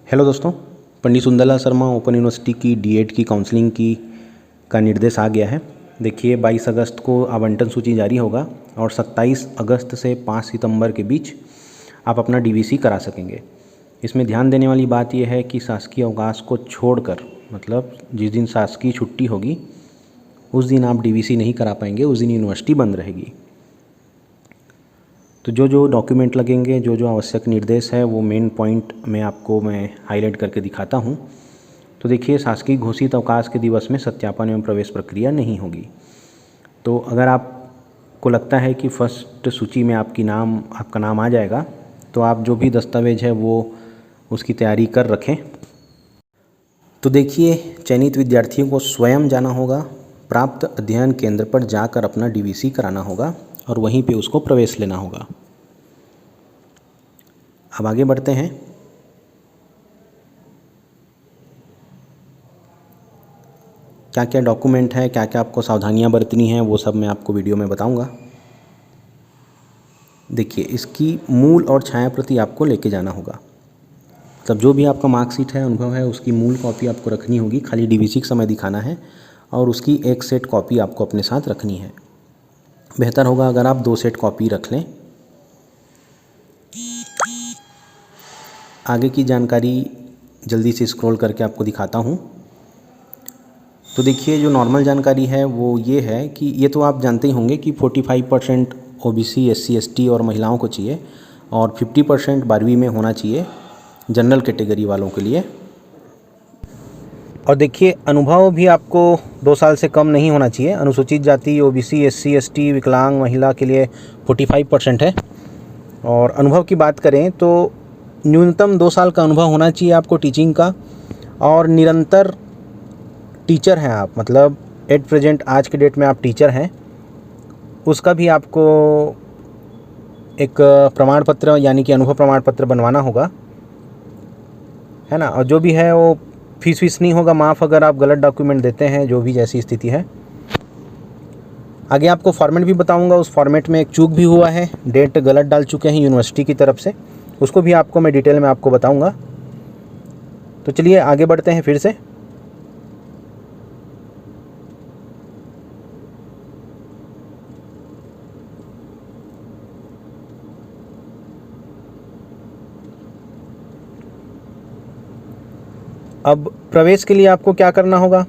Hello दोस्तों, Pandit Sundarlal Sharma open university की DEd की काउंसलिंग की का निर्देश आ गया है। देखिए 22 अगस्त को आवंटन सूची जारी होगा और 27 अगस्त से 5 सितंबर के बीच आप अपना डीवीसी करा सकेंगे। इसमें ध्यान देने वाली बात यह है कि शासकीय अवकाश को छोड़कर, मतलब जिस दिन शासकीय छुट्टी होगी उस दिन आप डीवीसी नहीं करा पाएंगे, उस दिन यूनिवर्सिटी बंद रहेगी। तो जो डॉक्यूमेंट लगेंगे, जो आवश्यक निर्देश है वो मेन पॉइंट में आपको मैं हाईलाइट करके दिखाता हूँ। तो देखिए, शासकीय घोषित अवकाश के दिवस में सत्यापन एवं प्रवेश प्रक्रिया नहीं होगी। तो अगर आपको लगता है कि फर्स्ट सूची में आपका नाम आ जाएगा, तो आप जो भी दस्तावेज है वो उसकी तैयारी कर रखें। तो देखिए, चयनित विद्यार्थियों को स्वयं जाना होगा, प्राप्त अध्ययन केंद्र पर जाकर अपना डीवीसी कराना होगा और वहीं पे उसको प्रवेश लेना होगा। अब आगे बढ़ते हैं। क्या क्या डॉक्यूमेंट है, क्या क्या आपको सावधानियां बरतनी हैं, वो सब मैं आपको वीडियो में बताऊंगा। देखिए, इसकी मूल और छाया प्रति आपको लेके जाना होगा। तब जो भी आपका मार्कशीट है, अनुभव है, उसकी मूल कॉपी आपको रखनी होगी। खाली डीवीसी के समय दिखाना है और उसकी एक सेट कॉपी आपको अपने साथ रखनी है। बेहतर होगा अगर आप 2 सेट कॉपी रख लें। आगे की जानकारी जल्दी से स्क्रॉल करके आपको दिखाता हूँ। तो देखिए, जो नॉर्मल जानकारी है वो ये है कि ये तो आप जानते ही होंगे कि 45% ओबीसी, एससी, एसटी और महिलाओं को चाहिए और 50% 12वीं में होना चाहिए जनरल कैटेगरी वालों के लिए। और देखिए, अनुभव भी आपको 2 साल से कम नहीं होना चाहिए। अनुसूचित जाति, ओबीसी, एससी, एसटी, विकलांग महिला के लिए 45% है। और अनुभव की बात करें तो न्यूनतम 2 साल का अनुभव होना चाहिए आपको टीचिंग का, और निरंतर टीचर हैं आप, मतलब एट प्रेजेंट आज के डेट में आप टीचर हैं, उसका भी आपको एक प्रमाण पत्र यानी कि अनुभव प्रमाण पत्र बनवाना होगा, है ना। और जो भी है वो फीस नहीं होगा माफ़ अगर आप गलत डॉक्यूमेंट देते हैं, जो भी जैसी स्थिति है। आगे आपको फॉर्मेट भी बताऊंगा। उस फॉर्मेट में एक चूक भी हुआ है, डेट गलत डाल चुके हैं यूनिवर्सिटी की तरफ से, उसको भी आपको मैं डिटेल में आपको बताऊंगा। तो चलिए आगे बढ़ते हैं फिर से। अब प्रवेश के लिए आपको क्या करना होगा।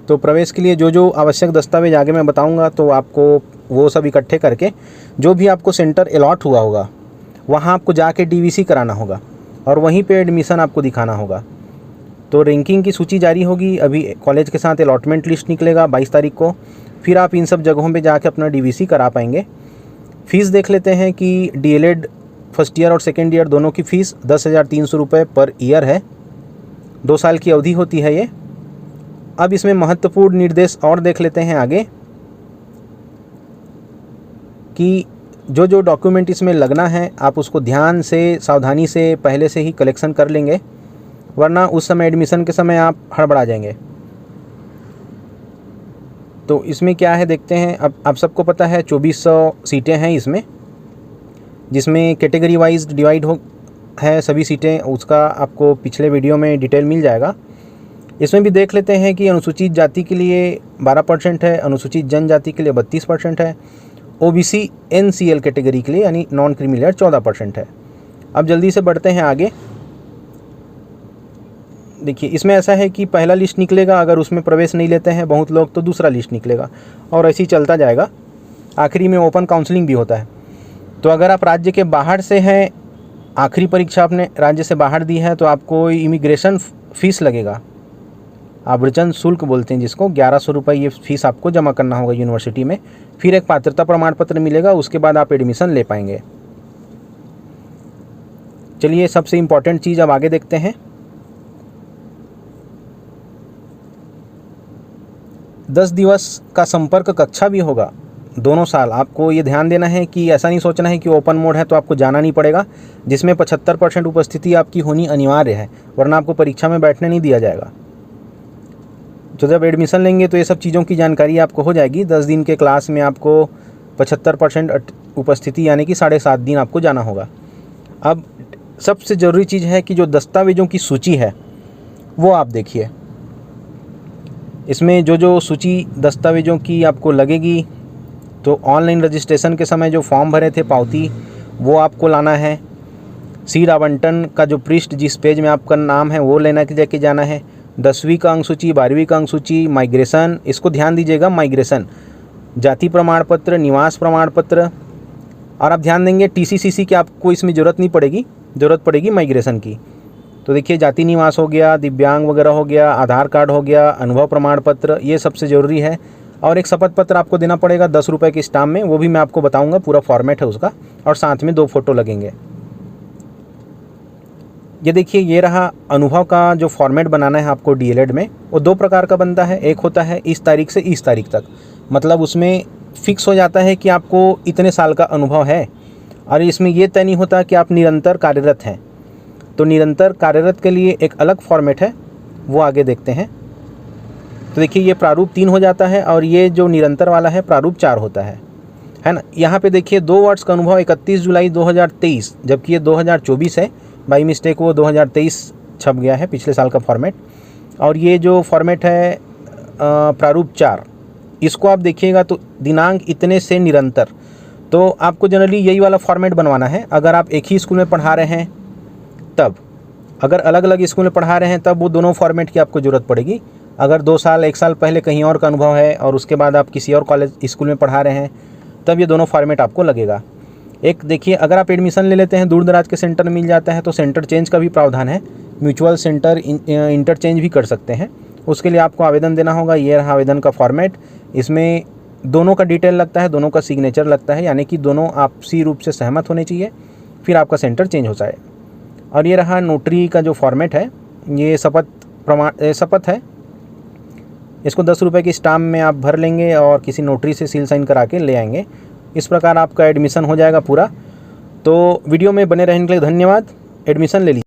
तो प्रवेश के लिए जो आवश्यक दस्तावेज आगे मैं बताऊंगा, तो आपको वो सब इकट्ठे करके जो भी आपको सेंटर अलॉट हुआ होगा वहाँ आपको जाके डीवीसी कराना होगा और वहीं पे एडमिशन आपको दिखाना होगा। तो रैंकिंग की सूची जारी होगी, अभी कॉलेज के साथ अलॉटमेंट लिस्ट निकलेगा 22 तारीख को। फिर आप इन सब जगहों पे जाके अपना डीवीसी करा पाएंगे। फ़ीस देख लेते हैं कि डीएलएड फर्स्ट ईयर और सेकेंड ईयर दोनों की फ़ीस 10,300 रुपये पर ईयर है। 2 साल की अवधि होती है ये। अब इसमें महत्वपूर्ण निर्देश और देख लेते हैं आगे कि जो डॉक्यूमेंट इसमें लगना है आप उसको ध्यान से, सावधानी से पहले से ही कलेक्शन कर लेंगे, वरना उस समय एडमिशन के समय आप हड़बड़ा जाएंगे। तो इसमें क्या है देखते हैं। अब आप सबको पता है 2400 सीटें हैं इसमें, जिसमें कैटेगरी वाइज डिवाइड है सभी सीटें, उसका आपको पिछले वीडियो में डिटेल मिल जाएगा। इसमें भी देख लेते हैं कि अनुसूचित जाति के लिए 12% है, अनुसूचित जनजाति के लिए 32% है, ओबीसी एनसीएल कैटेगरी के लिए यानी नॉन क्रीमी लेयर 14% है। अब जल्दी से बढ़ते हैं आगे। देखिए, इसमें ऐसा है कि पहला लिस्ट निकलेगा, अगर उसमें प्रवेश नहीं लेते हैं बहुत लोग तो दूसरा लिस्ट निकलेगा और ऐसे ही चलता जाएगा। आखिरी में ओपन काउंसलिंग भी होता है। तो अगर आप राज्य के बाहर से हैं, आखिरी परीक्षा आपने राज्य से बाहर दी है, तो आपको इमिग्रेशन फ़ीस लगेगा, आवर्जन शुल्क बोलते हैं जिसको, 1100 रुपये ये फ़ीस आपको जमा करना होगा यूनिवर्सिटी में। फिर एक पात्रता प्रमाण पत्र मिलेगा, उसके बाद आप एडमिशन ले पाएंगे। चलिए सबसे इम्पॉर्टेंट चीज़ अब आगे देखते हैं। 10 दिवस का संपर्क कक्षा भी होगा दोनों साल। आपको ये ध्यान देना है कि ऐसा नहीं सोचना है कि ओपन मोड है तो आपको जाना नहीं पड़ेगा, जिसमें 75% उपस्थिति आपकी होनी अनिवार्य है, वरना आपको परीक्षा में बैठने नहीं दिया जाएगा। तो जब एडमिशन लेंगे तो ये सब चीज़ों की जानकारी आपको हो जाएगी। 10 दिन के क्लास में आपको 75% उपस्थिति यानी कि 7.5 दिन आपको जाना होगा। अब सबसे ज़रूरी चीज़ है कि जो दस्तावेज़ों की सूची है वो आप देखिए। इसमें जो सूची दस्तावेज़ों की आपको लगेगी, तो ऑनलाइन रजिस्ट्रेशन के समय जो फॉर्म भरे थे पावती, वो आपको लाना है। सीट आवंटन का जो पृष्ठ जिस पेज में आपका नाम है वो लेके जाना है। 10वीं का अंक सूची, 12वीं का अंक सूची, माइग्रेशन, इसको ध्यान दीजिएगा, माइग्रेशन, जाति प्रमाण पत्र, निवास प्रमाण पत्र, और आप ध्यान देंगे TCCC की आपको इसमें ज़रूरत पड़ेगी माइग्रेशन की। तो देखिए जाति निवास हो गया, दिव्यांग वगैरह हो गया, आधार कार्ड हो गया, अनुभव प्रमाण पत्र, ये सबसे ज़रूरी है। और एक शपथ पत्र आपको देना पड़ेगा 10 रुपये के स्टाम्प में, वो भी मैं आपको बताऊंगा, पूरा फॉर्मेट है उसका, और साथ में 2 फोटो लगेंगे। ये देखिए, ये रहा अनुभव का जो फॉर्मेट बनाना है आपको DLED में, वो 2 प्रकार का बनता है। एक होता है इस तारीख से इस तारीख तक, मतलब उसमें फिक्स हो जाता है कि आपको इतने साल का अनुभव है, और इसमें ये तय नहीं होता कि आप निरंतर कार्यरत हैं। तो निरंतर कार्यरत के लिए एक अलग फॉर्मेट है, वो आगे देखते हैं। तो देखिए ये प्रारूप 3 हो जाता है, और ये जो निरंतर वाला है प्रारूप 4 होता है ना। यहाँ पे देखिए 2 वर्ष का अनुभव 31 जुलाई 2023, जबकि ये 2024 है, बाई मिस्टेक वो 2023 छप गया है, पिछले साल का फॉर्मेट। और ये जो फॉर्मेट है प्रारूप 4, इसको आप देखिएगा तो दिनांक इतने से निरंतर, तो आपको जनरली यही वाला फॉर्मेट बनवाना है। अगर आप एक ही स्कूल में पढ़ा रहे हैं तब, अगर अलग अलग स्कूल में पढ़ा रहे हैं तब वो दोनों फॉर्मेट की आपको ज़रूरत पड़ेगी। अगर 2 साल 1 साल पहले कहीं और का अनुभव है और उसके बाद आप किसी और कॉलेज स्कूल में पढ़ा रहे हैं, तब ये दोनों फॉर्मेट आपको लगेगा। एक देखिए, अगर आप एडमिशन ले लेते हैं, दूर दराज के सेंटर में मिल जाता है, तो सेंटर चेंज का भी प्रावधान है। म्यूचुअल सेंटर इंटरचेंज भी कर सकते हैं, उसके लिए आपको आवेदन देना होगा। ये रहा आवेदन का फॉर्मेट, इसमें दोनों का डिटेल लगता है, दोनों का सिग्नेचर लगता है, यानी कि दोनों आपसी रूप से सहमत होने चाहिए, फिर आपका सेंटर चेंज हो जाए। और ये रहा नोटरी का जो फॉर्मेट है, ये शपथ है, इसको 10 रुपये की स्टाम्प में आप भर लेंगे और किसी नोटरी से सील साइन करा के ले आएंगे। इस प्रकार आपका एडमिशन हो जाएगा पूरा। तो वीडियो में बने रहने के लिए धन्यवाद। एडमिशन ले लीजिए।